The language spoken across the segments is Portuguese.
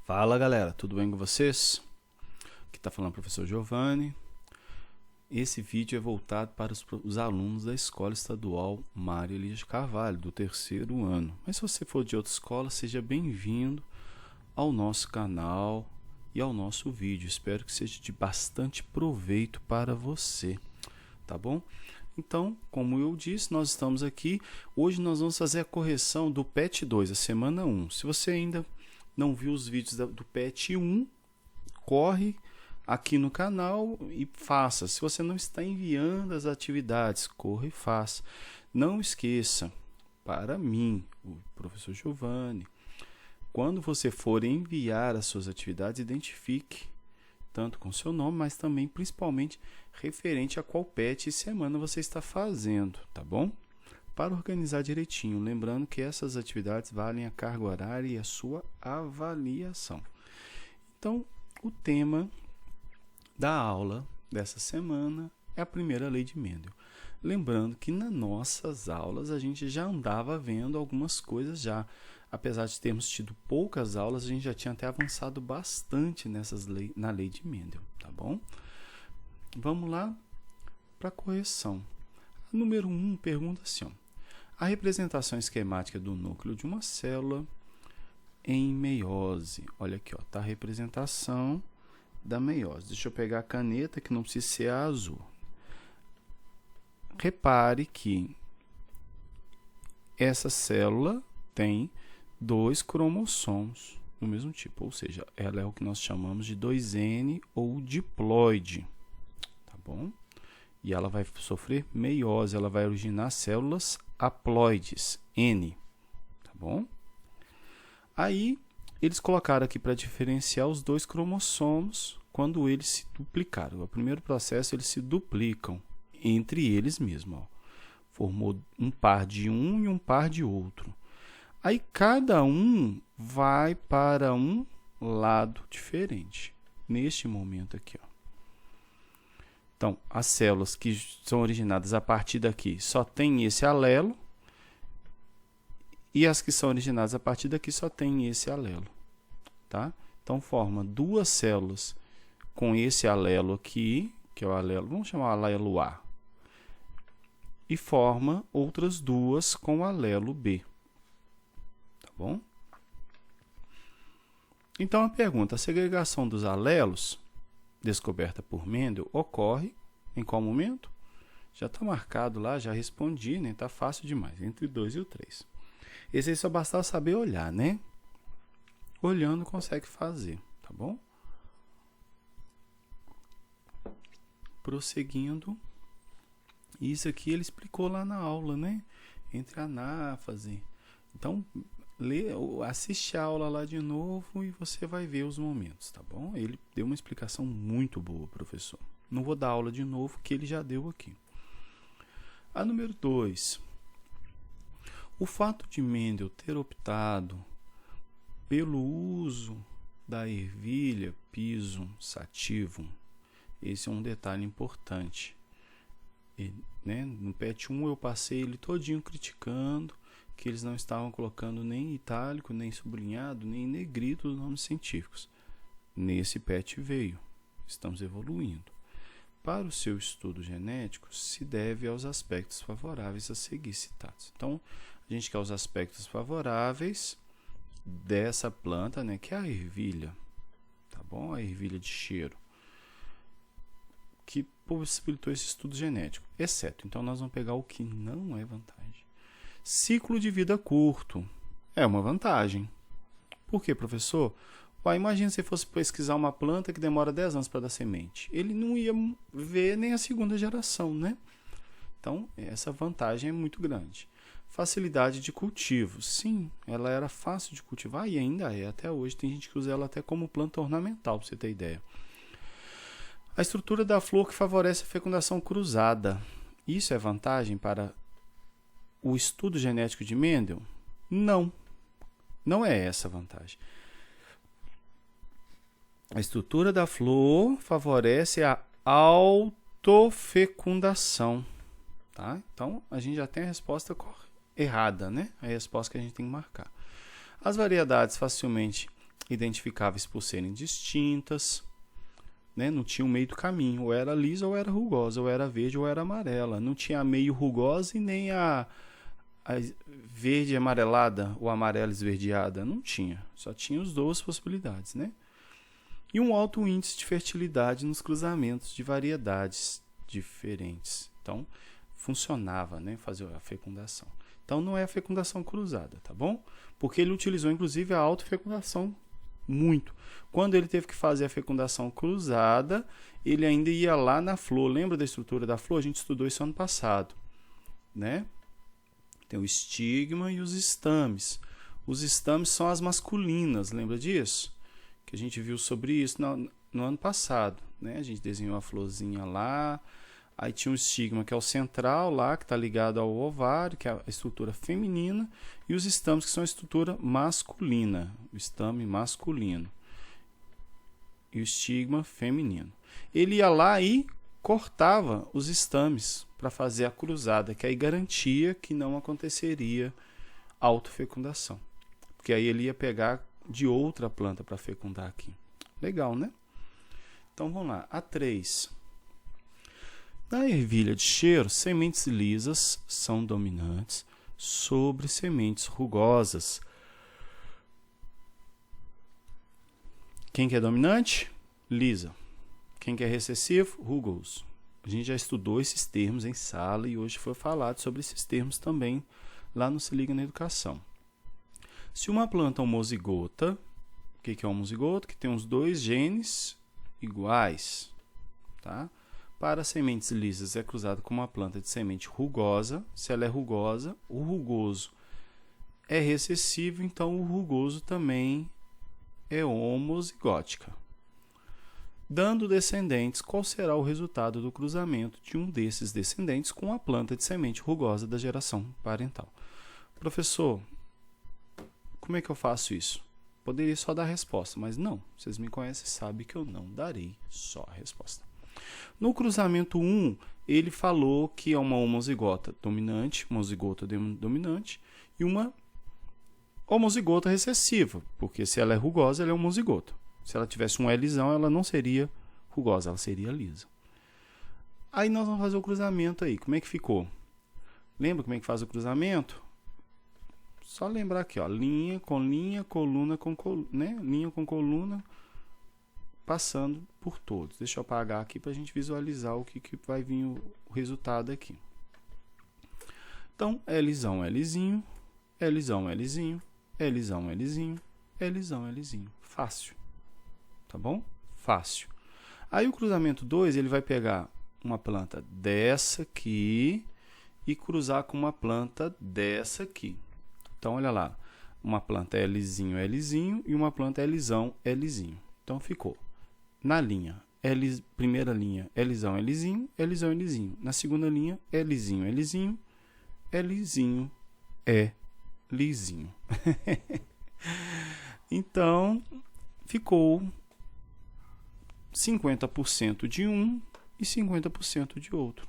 Fala galera, tudo bem com vocês? Aqui tá falando o professor Giovanni. Esse vídeo é voltado para os alunos da Escola Estadual Mário Elias de Carvalho, do terceiro ano. Mas se você for de outra escola, seja bem-vindo ao nosso canal e ao nosso vídeo. Espero que seja de bastante proveito para você, tá bom? Então, como eu disse, nós estamos aqui. Hoje nós vamos fazer a correção do PET 2, a semana 1. Se você ainda não viu os vídeos do PET 1, corre aqui no canal e faça. Se você não está enviando as atividades, corra e faça. Não esqueça, para mim, o professor Giovanni, quando você for enviar as suas atividades, identifique tanto com seu nome, mas também principalmente referente a qual PET e semana você está fazendo, tá bom? Para organizar direitinho, lembrando que essas atividades valem a carga horária e a sua avaliação. Então, o tema da aula dessa semana é a primeira lei de Mendel. Lembrando que nas nossas aulas a gente já andava vendo algumas coisas já. Apesar de termos tido poucas aulas, a gente já tinha até avançado bastante na lei de Mendel, tá bom? Vamos lá para a correção. A número 1 pergunta assim, ó. A representação esquemática do núcleo de uma célula em meiose. Olha aqui, ó, tá a representação da meiose. Deixa eu pegar a caneta, que não precisa ser a azul. Repare que essa célula tem 2 cromossomos do mesmo tipo, ou seja, ela é o que nós chamamos de 2N ou diploide, tá bom? E ela vai sofrer meiose, ela vai originar células haploides, N, tá bom? Aí, eles colocaram aqui para diferenciar os 2 cromossomos quando eles se duplicaram. O primeiro processo, eles se duplicam entre eles mesmos, ó. Formou um par de um e um par de outro. Aí, cada um vai para um lado diferente, neste momento aqui, ó. Então, as células que são originadas a partir daqui só tem esse alelo, e as que são originadas a partir daqui só tem esse alelo, tá? Então, forma 2 células com esse alelo aqui, que é o alelo, vamos chamar o alelo A, e forma outras 2 com o alelo B, tá bom? Então, a pergunta, a segregação dos alelos descoberta por Mendel ocorre em qual momento? Já está marcado lá, já respondi, né? Está fácil demais, entre 2 e o 3. Esse aí só bastava saber olhar, né? Olhando consegue fazer, tá bom? Prosseguindo, isso aqui ele explicou lá na aula, né? Entre anáfase. Então, assiste a aula lá de novo e você vai ver os momentos, tá bom? Ele deu uma explicação muito boa, professor. Não vou dar aula de novo, que ele já deu aqui. A número 2. O fato de Mendel ter optado pelo uso da ervilha Pisum sativum, esse é um detalhe importante. E, né, no PET 1 eu passei ele todinho criticando que eles não estavam colocando nem itálico, nem sublinhado, nem negrito os nomes científicos. Nesse PET veio. Estamos evoluindo. Para o seu estudo genético, se deve aos aspectos favoráveis a seguir citados. Então, a gente quer os aspectos favoráveis dessa planta, né, que é a ervilha, tá bom? A ervilha de cheiro, que possibilitou esse estudo genético, exceto. Então, nós vamos pegar o que não é vantagem. Ciclo de vida curto é uma vantagem. Por quê, professor? Imagina se fosse pesquisar uma planta que demora 10 anos para dar semente. Ele não ia ver nem a segunda geração, né? Então, essa vantagem é muito grande. Facilidade de cultivo. Sim, ela era fácil de cultivar e ainda é até hoje. Tem gente que usa ela até como planta ornamental, para você ter ideia. A estrutura da flor que favorece a fecundação cruzada. Isso é vantagem para o estudo genético de Mendel? Não. Não é essa a vantagem. A estrutura da flor favorece a autofecundação, tá? Então, a gente já tem a resposta errada, né? A resposta que a gente tem que marcar. As variedades facilmente identificáveis por serem distintas, né? Não tinha um meio do caminho, ou era lisa ou era rugosa, ou era verde ou era amarela. Não tinha a meio rugosa e nem a verde amarelada ou amarela esverdeada. Não tinha, só tinha as duas possibilidades, né? E um alto índice de fertilidade nos cruzamentos de variedades diferentes. Então, funcionava, né, fazer a fecundação. Então, não é a fecundação cruzada, tá bom? Porque ele utilizou, inclusive, a autofecundação muito. Quando ele teve que fazer a fecundação cruzada, ele ainda ia lá na flor. Lembra da estrutura da flor? A gente estudou isso ano passado, né? Tem o estigma e os estames. Os estames são as masculinas, lembra disso? Que a gente viu sobre isso no ano passado, né? A gente desenhou a florzinha lá, aí tinha o estigma, que é o central lá, que está ligado ao ovário, que é a estrutura feminina, e os estames, que são a estrutura masculina, o estame masculino, e o estigma feminino. Ele ia lá e cortava os estames para fazer a cruzada, que aí garantia que não aconteceria autofecundação, porque aí ele ia pegar de outra planta para fecundar aqui. Legal, né? Então vamos lá. A3. Na ervilha de cheiro, sementes lisas são dominantes sobre sementes rugosas. Quem que é dominante? Lisa. Quem que é recessivo? Rugoso. A gente já estudou esses termos em sala e hoje foi falado sobre esses termos também lá no Se Liga na Educação. Se uma planta homozigota, o que é homozigota? Que tem os dois genes iguais, tá? Para sementes lisas é cruzado com uma planta de semente rugosa. Se ela é rugosa, o rugoso é recessivo, então o rugoso também é homozigótica. Dando descendentes, qual será o resultado do cruzamento de um desses descendentes com a planta de semente rugosa da geração parental? Professor, como é que eu faço isso? Poderia só dar a resposta, mas não. Vocês me conhecem e sabem que eu não darei só a resposta. No cruzamento 1, ele falou que é uma homozigota dominante, homozigota dominante, e uma homozigota recessiva, porque se ela é rugosa, ela é homozigota. Se ela tivesse um Lzão, ela não seria rugosa, ela seria lisa. Aí nós vamos fazer o cruzamento aí. Como é que ficou? Lembra como é que faz o cruzamento? Só lembrar aqui, ó, linha com linha, coluna com coluna, né? Linha com coluna, passando por todos. Deixa eu apagar aqui para a gente visualizar o que vai vir o resultado aqui. Então, Lzão, Lzinho, Lzão, Lzinho, Lzão, Lzinho, Lzão, Lzinho. Fácil. Tá bom? Fácil. Aí o cruzamento 2, ele vai pegar uma planta dessa aqui e cruzar com uma planta dessa aqui. Então, olha lá, uma planta Lzinho, Lzinho e uma planta Lzão, Lzinho. Então, ficou na linha, primeira linha, Lzão, Lzinho, Lzão, Lzinho. Na segunda linha, Lzinho, Lzinho, Lzinho, Lizinho. Então, ficou 50% de um e 50% de outro.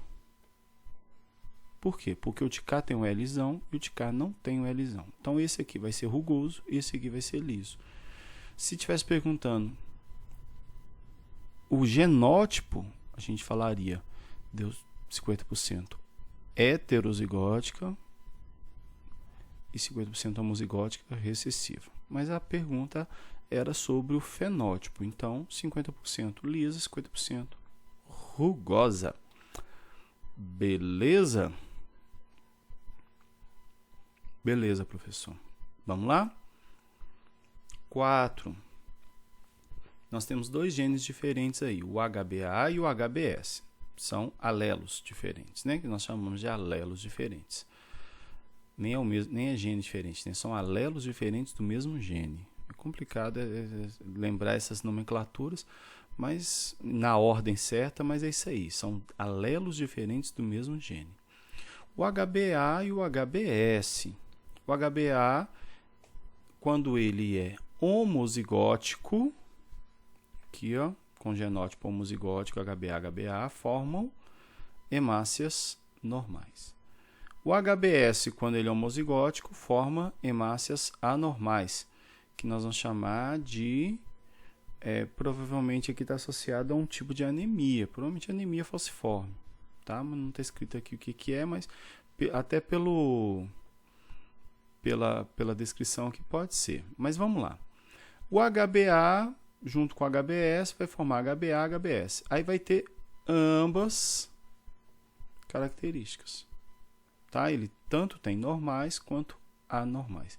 Por quê? Porque o de cá tem um Lzão e o de cá não tem um Lzão. Então, esse aqui vai ser rugoso e esse aqui vai ser liso. Se estivesse perguntando o genótipo, a gente falaria deu 50% heterozigótica e 50% homozigótica recessiva. Mas a pergunta era sobre o fenótipo. Então, 50% lisa, 50% rugosa. Beleza? Beleza, professor. Vamos lá? 4. Nós temos dois genes diferentes aí, o HBA e o HBS. São alelos diferentes, né? Que nós chamamos de alelos diferentes. Nem é gene diferente, né? São alelos diferentes do mesmo gene. É complicado lembrar essas nomenclaturas, mas na ordem certa, mas é isso aí. São alelos diferentes do mesmo gene. O HBA e o HBS. O HBA, quando ele é homozigótico, aqui ó, com genótipo homozigótico, HBA, HBA, formam hemácias normais. O HBS, quando ele é homozigótico, forma hemácias anormais, que nós vamos chamar de, provavelmente aqui está associado a um tipo de anemia, provavelmente anemia falciforme, tá? Mas não está escrito aqui o que é, mas até pela descrição aqui pode ser. Mas vamos lá. O HbA junto com o HbS vai formar HbA, HbS. Aí vai ter ambas características, tá? Ele tanto tem normais quanto anormais.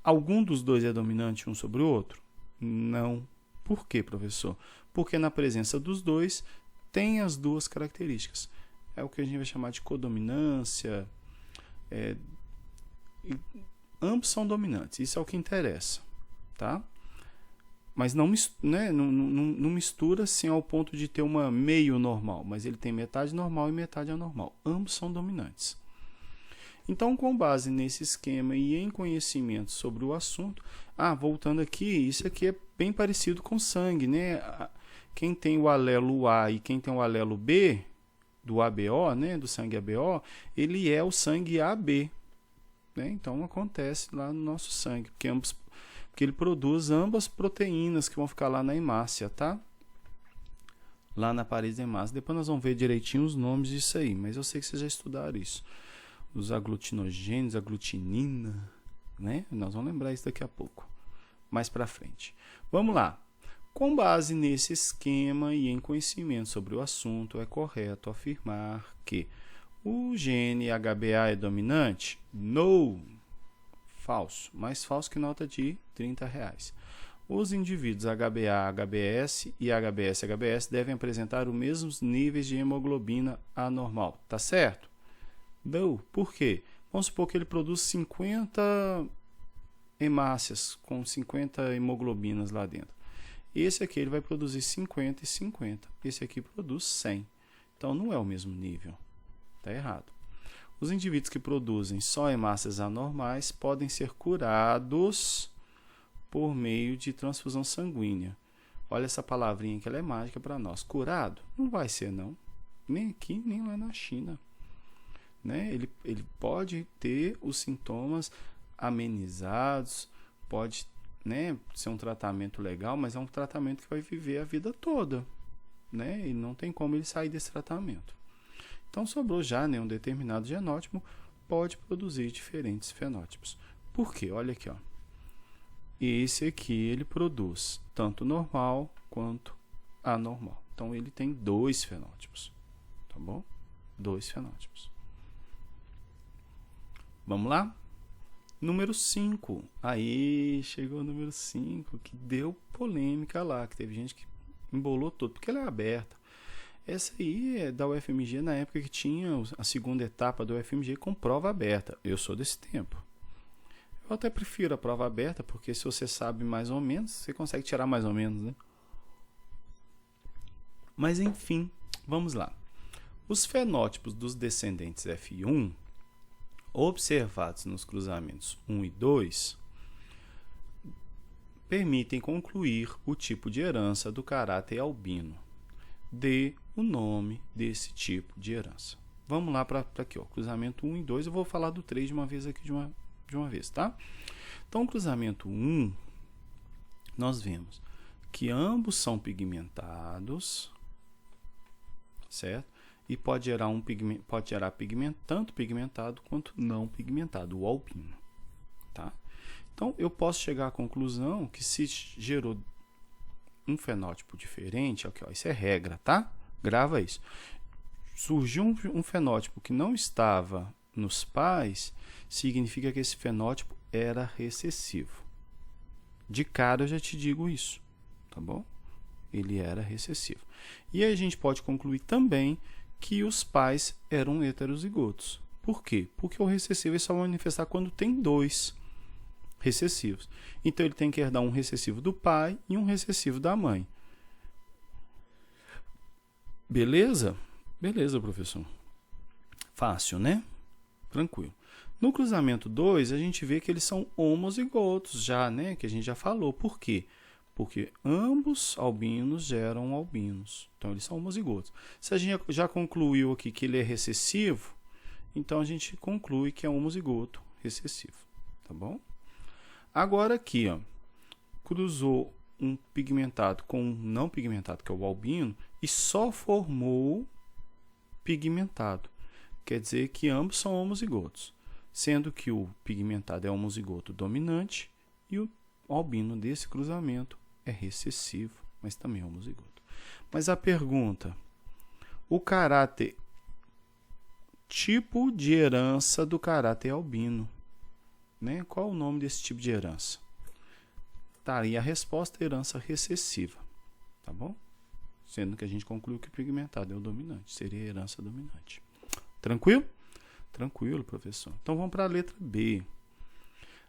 Algum dos dois é dominante um sobre o outro? Não. Por quê, professor? Porque na presença dos dois tem as duas características. É o que a gente vai chamar de codominância. Ambos são dominantes, isso é o que interessa, tá? Mas não mistura assim ao ponto de ter uma meio normal, mas ele tem metade normal e metade anormal. Ambos são dominantes. Então, com base nesse esquema e em conhecimento sobre o assunto, voltando aqui, isso aqui é bem parecido com sangue, né? Quem tem o alelo A e quem tem o alelo B, do ABO, né, do sangue ABO, ele é o sangue AB, né? Então, acontece lá no nosso sangue, porque ele produz ambas proteínas que vão ficar lá na hemácia, tá? Lá na parede da hemácia. Depois nós vamos ver direitinho os nomes disso aí, mas eu sei que vocês já estudaram isso. Os aglutinogênios, aglutinina, né? Nós vamos lembrar isso daqui a pouco, mais para frente. Vamos lá. Com base nesse esquema e em conhecimento sobre o assunto, é correto afirmar que o gene HbA é dominante? Não. Falso. Mais falso que nota de R$30. Os indivíduos HbA, HbS e HbS devem apresentar os mesmos níveis de hemoglobina anormal. Tá certo? Não. Por quê? Vamos supor que ele produz 50 hemácias com 50 hemoglobinas lá dentro. Esse aqui ele vai produzir 50 e 50. Esse aqui produz 100. Então não é o mesmo nível. Está errado. Os indivíduos que produzem só hemácias anormais podem ser curados por meio de transfusão sanguínea. Olha essa palavrinha que ela é mágica para nós. Curado? Não vai ser, não. Nem aqui, nem lá na China. Né? Ele pode ter os sintomas amenizados, pode, né, ser um tratamento legal, mas é um tratamento que vai viver a vida toda, né? E não tem como ele sair desse tratamento. Então sobrou já, né, um determinado genótipo pode produzir diferentes fenótipos. Por quê? Olha aqui, ó. Esse aqui ele produz tanto normal quanto anormal. Então ele tem 2 fenótipos, tá bom? 2 fenótipos. Vamos lá? Número 5. Aí, chegou o número 5, que deu polêmica lá, que teve gente que embolou tudo, porque ela é aberta. Essa aí é da UFMG na época que tinha a segunda etapa do UFMG com prova aberta. Eu sou desse tempo. Eu até prefiro a prova aberta, porque se você sabe mais ou menos, você consegue tirar mais ou menos, né? Mas enfim, vamos lá. Os fenótipos dos descendentes F1 observados nos cruzamentos 1 e 2 permitem concluir o tipo de herança do caráter albino. Dê o nome desse tipo de herança. Vamos lá para aqui, ó, cruzamento 1 e 2. Eu vou falar do 3 de uma vez aqui, de uma vez, tá? Então, o cruzamento 1, nós vemos que ambos são pigmentados, certo? E pode gerar tanto pigmentado quanto não pigmentado, o albino, tá? Então, eu posso chegar à conclusão que se gerou um fenótipo diferente, aqui, ó, isso é regra, tá? Grava isso. Surgiu um fenótipo que não estava nos pais, significa que esse fenótipo era recessivo. De cara eu já te digo isso, tá bom? Ele era recessivo. E aí a gente pode concluir também que os pais eram heterozigotos. Por quê? Porque o recessivo só vai manifestar quando tem 2 recessivos. Então ele tem que herdar um recessivo do pai e um recessivo da mãe. Beleza? Beleza, professor. Fácil, né? Tranquilo. No cruzamento 2, a gente vê que eles são homozigotos já, né? Que a gente já falou. Por quê? Porque ambos albinos geram albinos. Então, eles são homozigotos. Se a gente já concluiu aqui que ele é recessivo, então a gente conclui que é homozigoto recessivo. Tá bom? Agora aqui, ó, cruzou um pigmentado com um não pigmentado, que é o albino, e só formou pigmentado. Quer dizer que ambos são homozigotos, sendo que o pigmentado é homozigoto dominante e o albino desse cruzamento é recessivo, mas também é homozigoto. Mas a pergunta, o caráter, tipo de herança do caráter albino, né? Qual o nome desse tipo de herança? Tá aí a resposta, herança recessiva, tá bom? Sendo que a gente concluiu que o pigmentado é o dominante, seria a herança dominante. Tranquilo? Tranquilo, professor. Então vamos para a letra B.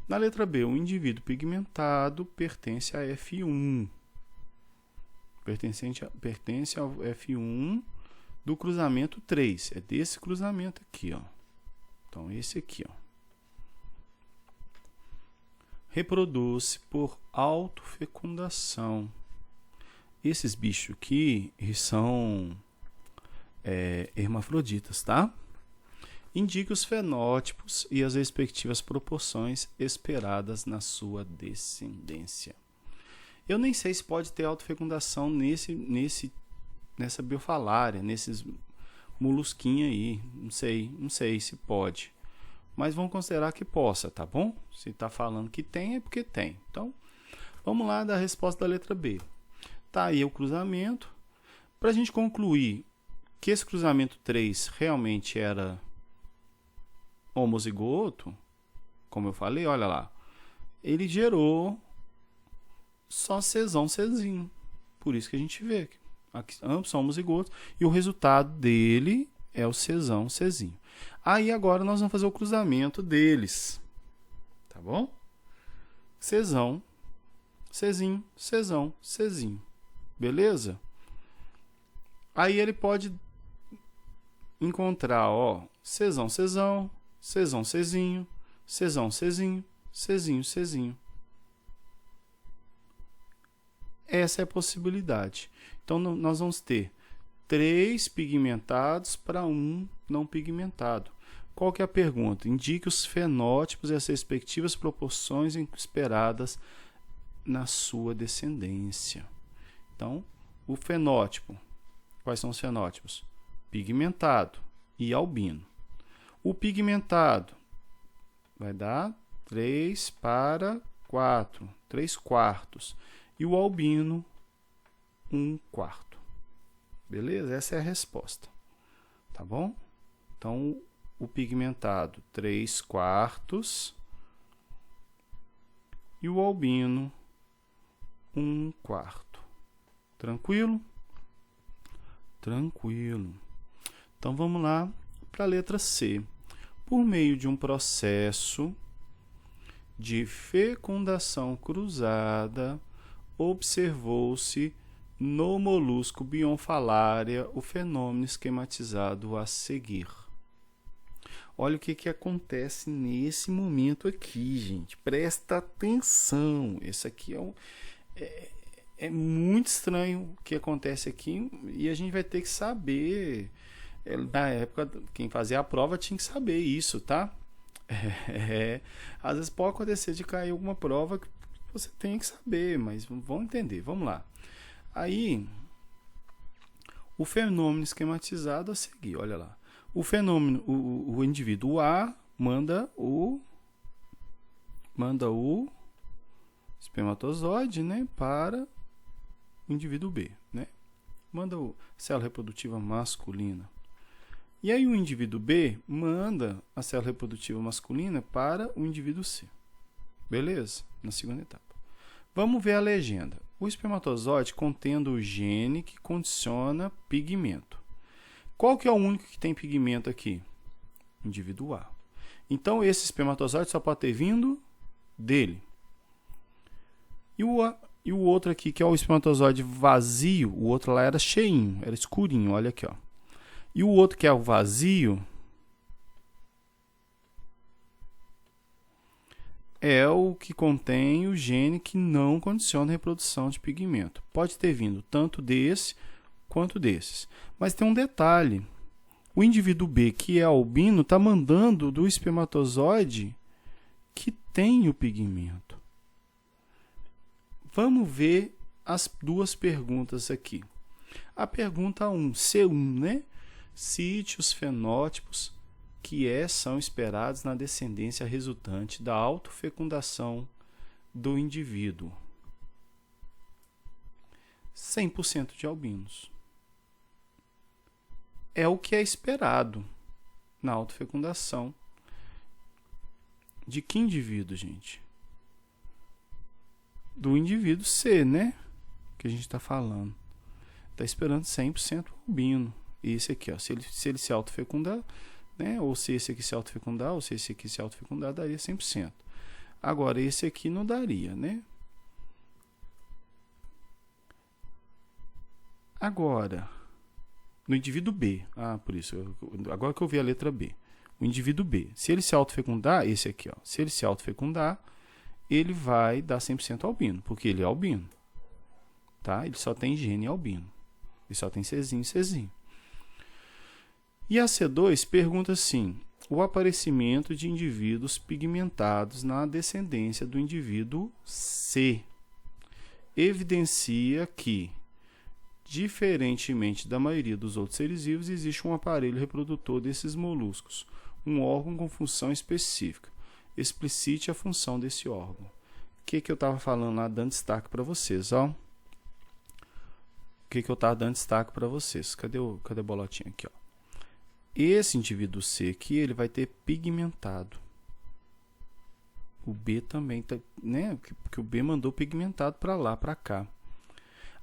Na letra B, o indivíduo pigmentado pertence a F1. Pertence ao F1 do cruzamento 3. É desse cruzamento aqui, ó. Então, esse aqui, ó. Reproduz-se por autofecundação. Esses bichos aqui, eles são hermafroditas, tá? Indica os fenótipos e as respectivas proporções esperadas na sua descendência. Eu nem sei se pode ter autofecundação nessa biofalária, nesses molusquinhos aí. Não sei se pode. Mas vamos considerar que possa, tá bom? Se está falando que tem, é porque tem. Então, vamos lá da resposta da letra B. Tá aí o cruzamento. Para a gente concluir que esse cruzamento 3 realmente era homozigoto, como eu falei, olha lá, ele gerou só Czão, Czinho. Por isso que a gente vê que ambos são homozigotos e o resultado dele é o Czão, Czinho. Aí agora nós vamos fazer o cruzamento deles, tá bom? Czão, Czinho, Czão, Czinho. Beleza? Aí ele pode encontrar, ó, Czão, Czão, Czão, Czinho, Czão, Czinho, Czinho, Czinho. Essa é a possibilidade. Então, nós vamos ter 3 pigmentados para 1 não pigmentado. Qual que é a pergunta? Indique os fenótipos e as respectivas proporções esperadas na sua descendência. Então, o fenótipo. Quais são os fenótipos? Pigmentado e albino. O pigmentado vai dar 3 para 4, 3 quartos. E o albino, 1 quarto. Beleza? Essa é a resposta. Tá bom? Então, o pigmentado, 3 quartos. E o albino, 1 quarto. Tranquilo? Tranquilo. Então, vamos lá para a letra C. Por meio de um processo de fecundação cruzada, observou-se no molusco Bionfalaria o fenômeno esquematizado a seguir. Olha o que acontece nesse momento aqui, gente. Presta atenção. Esse aqui é muito estranho o que acontece aqui e a gente vai ter que saber. Na época, quem fazia a prova tinha que saber isso, tá? Às vezes pode acontecer de cair alguma prova que você tem que saber, mas vamos entender. Vamos lá. Aí, o fenômeno esquematizado a seguir, olha lá. O fenômeno, o indivíduo A manda o espermatozoide, né, para o indivíduo B, né? Manda a célula reprodutiva masculina. E aí o indivíduo B manda a célula reprodutiva masculina para o indivíduo C. Beleza? Na segunda etapa. Vamos ver a legenda. O espermatozoide contendo o gene que condiciona pigmento. Qual que é o único que tem pigmento aqui? Indivíduo A. Então, esse espermatozoide só pode ter vindo dele. E o outro aqui, que é o espermatozoide vazio, o outro lá era cheinho, era escurinho, olha aqui, ó. E o outro que é o vazio é o que contém o gene que não condiciona a reprodução de pigmento. Pode ter vindo tanto desse quanto desses. Mas tem um detalhe. O indivíduo B, que é albino, está mandando do espermatozoide que tem o pigmento. Vamos ver as duas perguntas aqui. A pergunta 1, C1, né? Cite os fenótipos que são esperados na descendência resultante da autofecundação do indivíduo. 100% de albinos. É o que é esperado na autofecundação. De que indivíduo, gente? Do indivíduo C, né? Que a gente está falando. Está esperando 100% albino. Esse aqui, ó, se ele se autofecundar, né? Ou se esse aqui se autofecundar, ou se esse aqui se autofecundar, daria 100%. Agora, esse aqui não daria, né? Agora, no indivíduo B, por isso, agora que eu vi a letra B, o indivíduo B, se ele se autofecundar, esse aqui, ó, se ele se autofecundar, ele vai dar 100% albino, porque ele é albino, tá? Ele só tem gene albino, ele só tem Czinho e Czinho. E a C2 pergunta assim, o aparecimento de indivíduos pigmentados na descendência do indivíduo C evidencia que, diferentemente da maioria dos outros seres vivos, existe um aparelho reprodutor desses moluscos, um órgão com função específica. Explicite a função desse órgão. O que eu estava falando lá, dando destaque para vocês, ó? O que eu estava dando destaque para vocês? Cadê a bolotinha aqui, ó? Esse indivíduo C aqui, ele vai ter pigmentado. O B também, né? Porque o B mandou pigmentado para lá, para cá.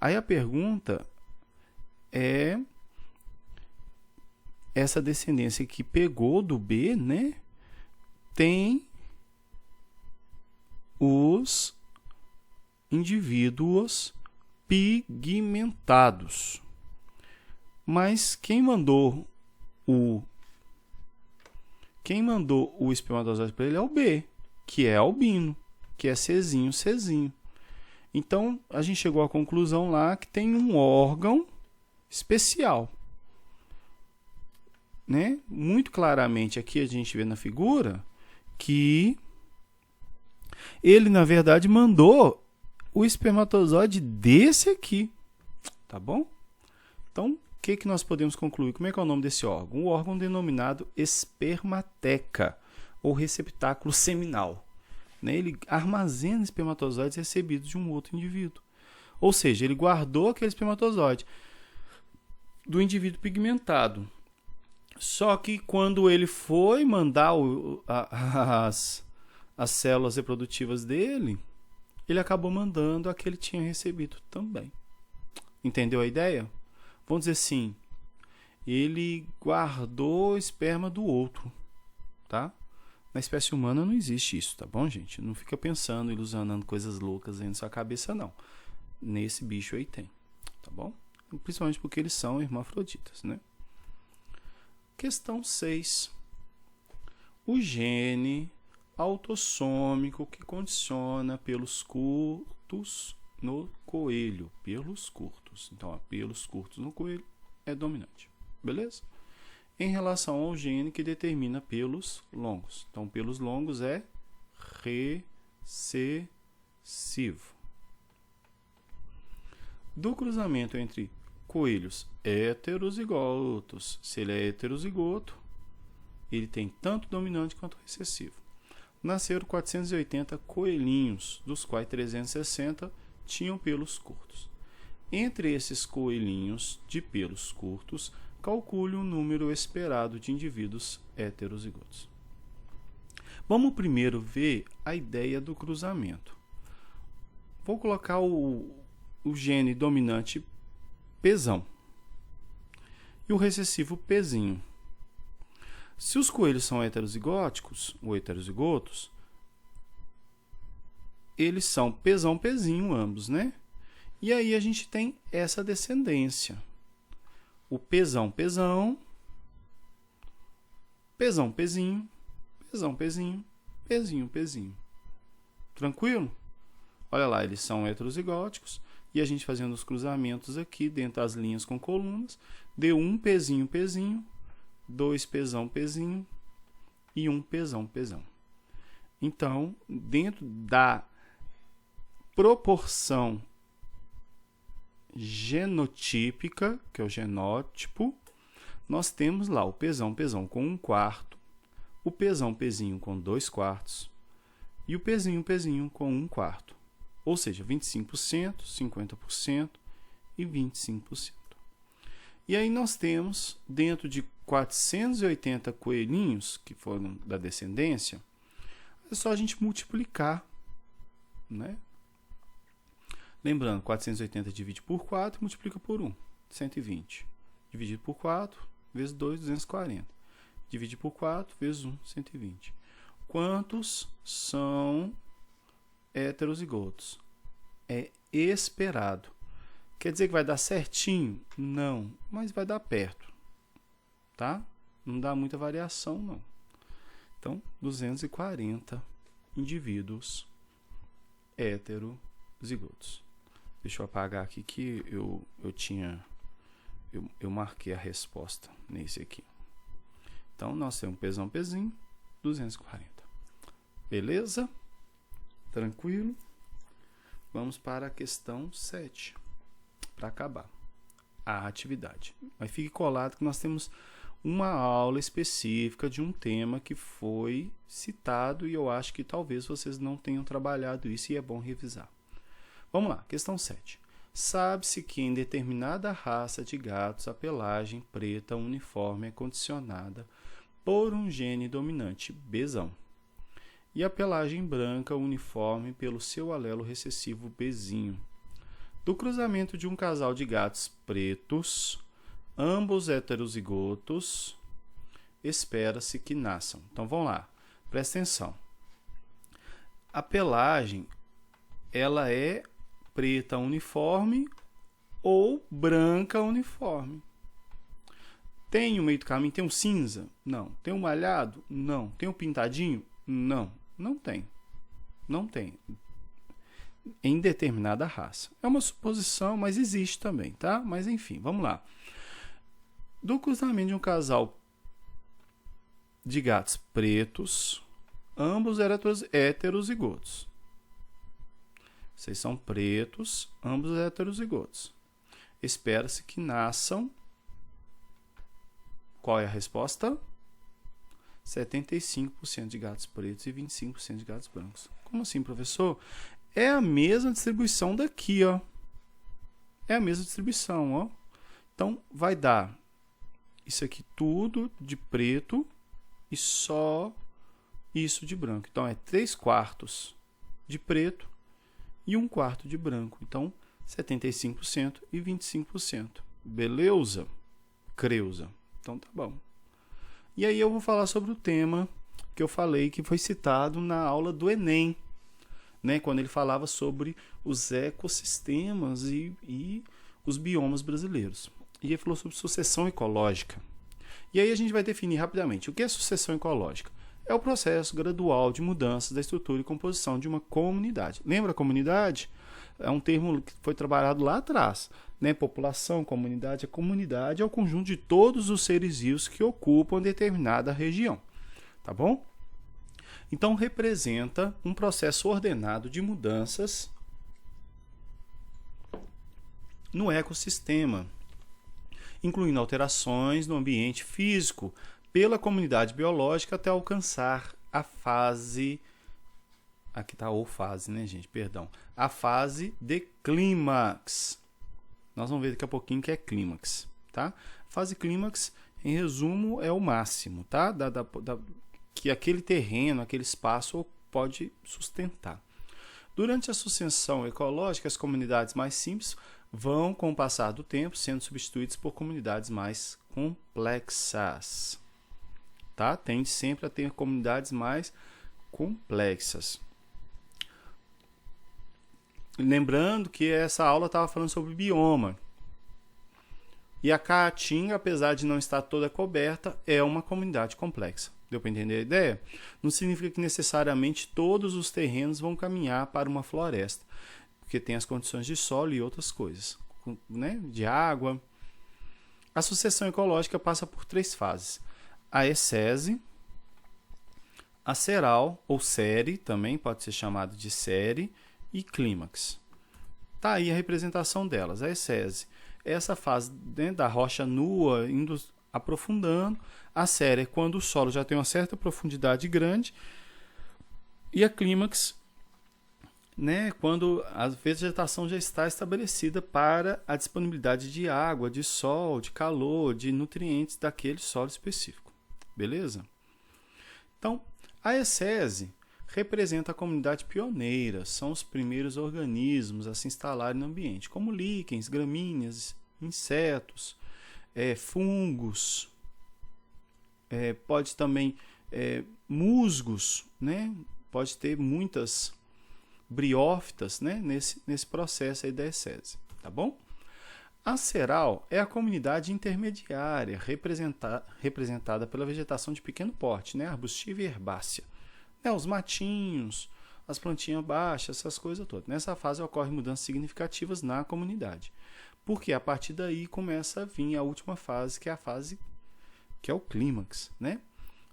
Aí a pergunta é essa descendência que pegou do B, né? Tem os indivíduos pigmentados. Mas quem mandou o espermatozoide para ele é o B, que é albino, que é Czinho. Então, a gente chegou à conclusão lá que tem um órgão especial, né? Muito claramente aqui a gente vê na figura que ele, na verdade, mandou o espermatozoide desse aqui, tá bom? Então, o que nós podemos concluir? Como é que é o nome desse órgão? Um órgão denominado espermateca, ou receptáculo seminal. Né? Ele armazena espermatozoides recebidos de um outro indivíduo. Ou seja, ele guardou aquele espermatozoide do indivíduo pigmentado. Só que quando ele foi mandar as células reprodutivas dele, ele acabou mandando a que ele tinha recebido também. Entendeu a ideia? Vamos dizer assim, ele guardou o esperma do outro, tá? Na espécie humana não existe isso, tá bom, gente? Não fica pensando, ilusionando coisas loucas aí na sua cabeça, não. Nesse bicho aí tem, tá bom? Principalmente porque eles são hermafroditas, né? Questão 6. O gene autossômico que condiciona pelos curtos no coelho. Pelos curtos. Então, pelos curtos no coelho é dominante. Beleza? Em relação ao gene que determina pelos longos. Então, pelos longos é recessivo. Do cruzamento entre coelhos heterozigotos, se ele é heterozigoto, ele tem tanto dominante quanto recessivo. Nasceram 480 coelhinhos, dos quais 360 tinham pelos curtos. Entre esses coelhinhos de pelos curtos, calcule o número esperado de indivíduos heterozigotos. Vamos primeiro ver a ideia do cruzamento. Vou colocar o gene dominante Pzão e o recessivo Pzinho. Se os coelhos são heterozigóticos ou heterozigotos, eles são Pzão, Pzinho ambos, né? E aí a gente tem essa descendência. O Pzão, Pzão, Pzão, Pzinho, Pzão, Pzinho, Pzinho, Pzinho. Tranquilo? Olha lá, eles são heterozigóticos. E a gente fazendo os cruzamentos aqui, dentro das linhas com colunas, deu um Pzinho, Pzinho, 2 Pzão, Pzinho e 1 Pzão, Pzão. Então, dentro da proporção genotípica, que é o genótipo, nós temos lá o Pzão com 1/4, o Pzinho com 2/4 e o Pzinho com 1/4. Ou seja, 25%, 50% e 25%. E aí nós temos, dentro de 480 coelhinhos, que foram da descendência, é só a gente multiplicar, né? Lembrando, 480 divide por 4, multiplica por 1, 120. Dividido por 4, vezes 2, 240. Divide por 4, vezes 1, 120. Quantos são heterozigotos? É esperado. Quer dizer que vai dar certinho? Não, mas vai dar perto, tá? Não dá muita variação, não. Então, 240 indivíduos heterozigotos. Deixa eu apagar aqui que eu marquei a resposta nesse aqui. Então, nós temos Pzinho, 240. Beleza? Tranquilo? Vamos para a questão 7. Para acabar a atividade. Mas fique colado que nós temos uma aula específica de um tema que foi citado e eu acho que talvez vocês não tenham trabalhado isso e é bom revisar. Vamos lá, questão 7. Sabe-se que em determinada raça de gatos a pelagem preta uniforme é condicionada por um gene dominante Bzão e a pelagem branca uniforme pelo seu alelo recessivo Bzinho. Do cruzamento de um casal de gatos pretos, ambos heterozigotos, espera-se que nasçam. Então, vamos lá. Presta atenção. A pelagem, ela é preta uniforme ou branca uniforme. Tem um meio do caminho? Tem um cinza? Não. Tem um malhado? Não. Tem um pintadinho? Não. Não tem. Não tem. Em determinada raça. É uma suposição, mas existe também, tá? Mas enfim, vamos lá. Do cruzamento de um casal de gatos pretos, ambos heterozigotos. Vocês são pretos, ambos heterozigotos. Espera-se que nasçam. Qual é a resposta? 75% de gatos pretos e 25% de gatos brancos. Como assim, professor? É a mesma distribuição daqui, ó. É a mesma distribuição, ó. Então, vai dar isso aqui tudo de preto e só isso de branco. Então, é 3/4 de preto e 1/4 de branco. Então, 75% e 25%. Beleza? Creuza. Então, tá bom. E aí eu vou falar sobre o tema que eu falei, que foi citado na aula do Enem, né, quando ele falava sobre os ecossistemas e os biomas brasileiros. E ele falou sobre sucessão ecológica. E aí a gente vai definir rapidamente. O que é sucessão ecológica? É o processo gradual de mudanças da estrutura e composição de uma comunidade. Lembra a comunidade? É um termo que foi trabalhado lá atrás, né? População, comunidade. A comunidade é o conjunto de todos os seres vivos que ocupam determinada região. Tá bom? Então, representa um processo ordenado de mudanças no ecossistema, incluindo alterações no ambiente físico pela comunidade biológica até alcançar a fase... Aqui está ou fase, né, gente? Perdão. A fase de clímax. Nós vamos ver daqui a pouquinho que é clímax, tá? Fase clímax, em resumo, é o máximo, tá? Que aquele terreno, aquele espaço pode sustentar. Durante a sucessão ecológica, as comunidades mais simples vão, com o passar do tempo, sendo substituídas por comunidades mais complexas. Tá? Tende sempre a ter comunidades mais complexas. Lembrando que essa aula estava falando sobre bioma. E a Caatinga, apesar de não estar toda coberta, é uma comunidade complexa. Deu para entender a ideia? Não significa que necessariamente todos os terrenos vão caminhar para uma floresta, porque tem as condições de solo e outras coisas, né? De água. A sucessão ecológica passa por 3 fases. A ecese, a seral, ou série, também pode ser chamado de série, e clímax. Tá aí a representação delas. A ecese é essa fase, né, da rocha nua indo aprofundando. A série é quando o solo já tem uma certa profundidade grande. E a clímax, né, quando a vegetação já está estabelecida para a disponibilidade de água, de sol, de calor, de nutrientes daquele solo específico. Beleza? Então, a ecese representa a comunidade pioneira, são os primeiros organismos a se instalarem no ambiente, como líquens, gramíneas, insetos, fungos, pode também musgos, né? Pode ter muitas briófitas, né? nesse processo aí da ecese, tá bom? A ceral é a comunidade intermediária representada pela vegetação de pequeno porte, né? Arbustiva e herbácea. Os matinhos, as plantinhas baixas, essas coisas todas. Nessa fase ocorrem mudanças significativas na comunidade. Porque a partir daí começa a vir a última fase, que é a fase que é o clímax, né?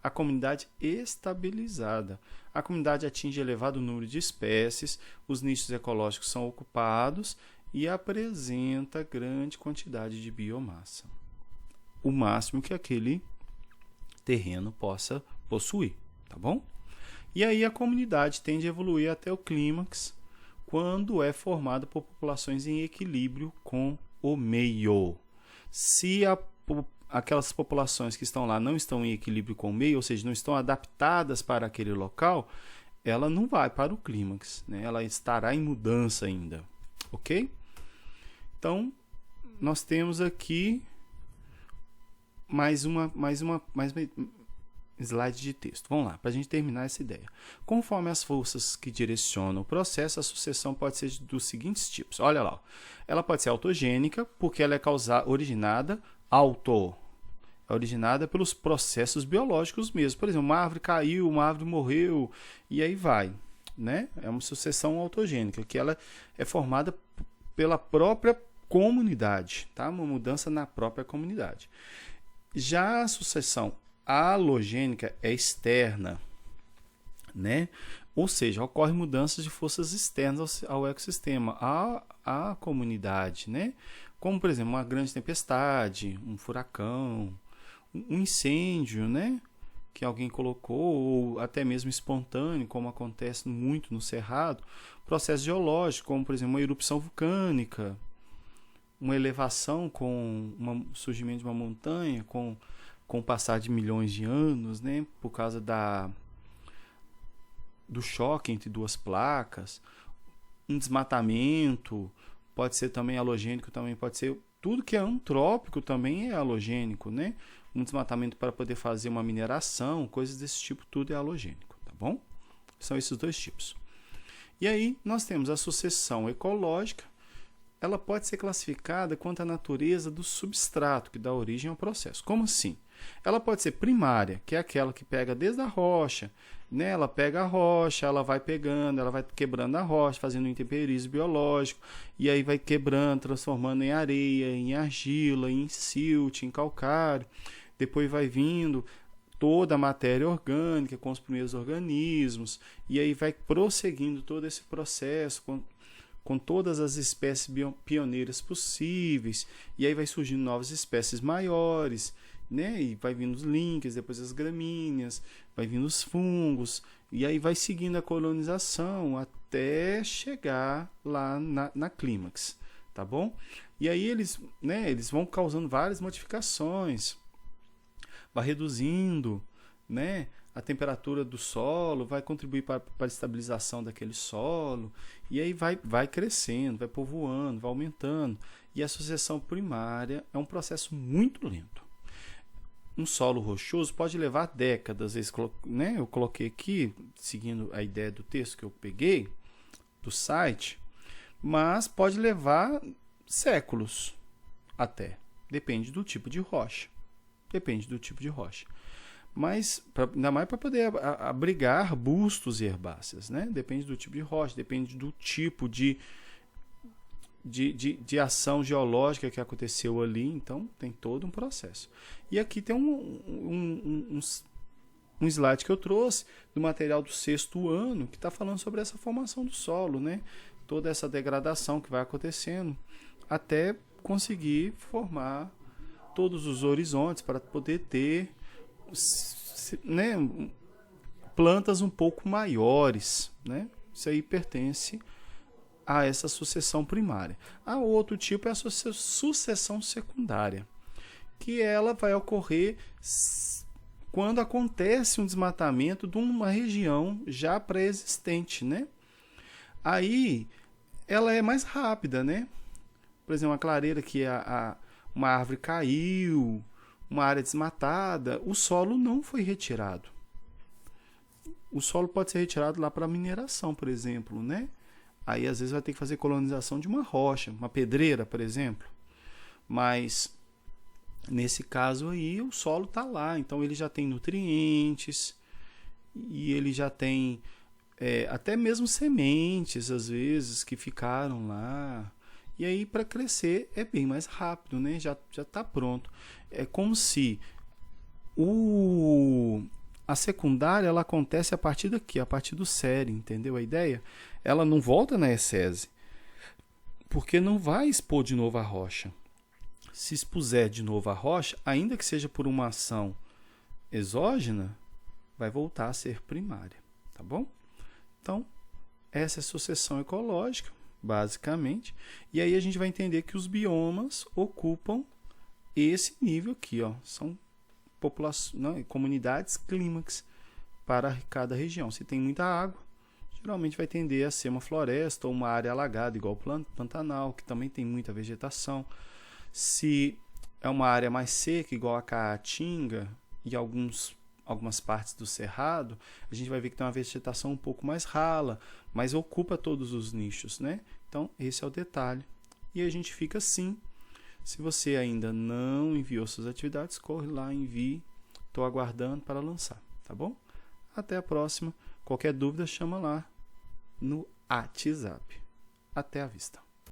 A comunidade estabilizada. A comunidade atinge elevado número de espécies, os nichos ecológicos são ocupados e apresenta grande quantidade de biomassa. O máximo que aquele terreno possa possuir, tá bom? E aí a comunidade tende a evoluir até o clímax, quando é formada por populações em equilíbrio com o meio. Se aquelas populações que estão lá não estão em equilíbrio com o meio, ou seja, não estão adaptadas para aquele local, ela não vai para o clímax, né? Ela estará em mudança ainda, ok? Então, nós temos aqui mais uma slide de texto. Vamos lá, para a gente terminar essa ideia. Conforme as forças que direcionam o processo, a sucessão pode ser dos seguintes tipos. Olha lá, ela pode ser autogênica, porque ela é originada pelos processos biológicos mesmo. Por exemplo, uma árvore caiu, uma árvore morreu, e aí vai, né? É uma sucessão autogênica, que ela é formada pela própria comunidade, tá? Uma mudança na própria comunidade. Já a sucessão halogênica é externa, né? Ou seja, ocorrem mudanças de forças externas ao ecossistema, à comunidade, né? Como, por exemplo, uma grande tempestade, um furacão, um incêndio, né? Que alguém colocou, ou até mesmo espontâneo, como acontece muito no Cerrado, processo geológico, como, por exemplo, uma erupção vulcânica, uma elevação com surgimento de uma montanha, com o passar de milhões de anos, né, por causa do choque entre duas placas, um desmatamento, pode ser também halogênico, também pode ser, tudo que é antrópico também é halogênico, né? Um desmatamento para poder fazer uma mineração, coisas desse tipo, tudo é halogênico, tá bom? São esses dois tipos. E aí nós temos a sucessão ecológica, ela pode ser classificada quanto à natureza do substrato que dá origem ao processo. Como assim? Ela pode ser primária, que é aquela que pega desde a rocha, né? Ela pega a rocha, ela vai pegando, ela vai quebrando a rocha, fazendo um intemperismo biológico, e aí vai quebrando, transformando em areia, em argila, em silt, em calcário. Depois vai vindo toda a matéria orgânica com os primeiros organismos, e aí vai prosseguindo todo esse processo com todas as espécies pioneiras possíveis, e aí vai surgindo novas espécies maiores, né? E vai vindo os líquens, depois as gramíneas, vai vindo os fungos, e aí vai seguindo a colonização até chegar lá na clímax, tá bom? E aí eles vão causando várias modificações, vai reduzindo, né, a temperatura do solo, vai contribuir para a estabilização daquele solo, e aí vai crescendo, vai povoando, vai aumentando. E a sucessão primária é um processo muito lento. Um solo rochoso pode levar décadas, né? Eu coloquei aqui, seguindo a ideia do texto que eu peguei do site, mas pode levar séculos até. Depende do tipo de rocha. Mas ainda mais para poder abrigar arbustos e herbáceas, né? Depende do tipo de rocha, depende do tipo de ação geológica que aconteceu ali, então tem todo um processo. E aqui tem um slide que eu trouxe do material do 6º ano, que está falando sobre essa formação do solo, né? toda essa degradação que vai acontecendo até conseguir formar todos os horizontes para poder ter, né, plantas um pouco maiores, né? Isso aí pertence a essa sucessão primária. A outro tipo é a sucessão secundária, que ela vai ocorrer quando acontece um desmatamento de uma região já pré-existente, né? Aí ela é mais rápida, né? Por exemplo, uma clareira que uma árvore caiu, uma área desmatada, o solo não foi retirado. O solo pode ser retirado lá para mineração, por exemplo, né? Aí às vezes vai ter que fazer colonização de uma rocha, uma pedreira, por exemplo. Mas nesse caso aí o solo está lá, então ele já tem nutrientes e ele já tem até mesmo sementes às vezes que ficaram lá. E aí para crescer é bem mais rápido, né? Já está pronto. É como se a secundária ela acontece a partir daqui, a partir do série, entendeu a ideia? Ela não volta na ecese, porque não vai expor de novo a rocha. Se expuser de novo a rocha, ainda que seja por uma ação exógena, vai voltar a ser primária, tá bom? Então, essa é a sucessão ecológica, basicamente, e aí a gente vai entender que os biomas ocupam esse nível aqui, ó, são comunidades clímax para cada região. Se tem muita água, geralmente vai tender a ser uma floresta ou uma área alagada, igual o Pantanal, que também tem muita vegetação. Se é uma área mais seca, igual a Caatinga e algumas partes do Cerrado, a gente vai ver que tem uma vegetação um pouco mais rala, mas ocupa todos os nichos, né? Então, esse é o detalhe. E a gente fica assim. Se você ainda não enviou suas atividades, corre lá, envie. Estou aguardando para lançar, tá bom? Até a próxima. Qualquer dúvida, chama lá no WhatsApp. Até a vista.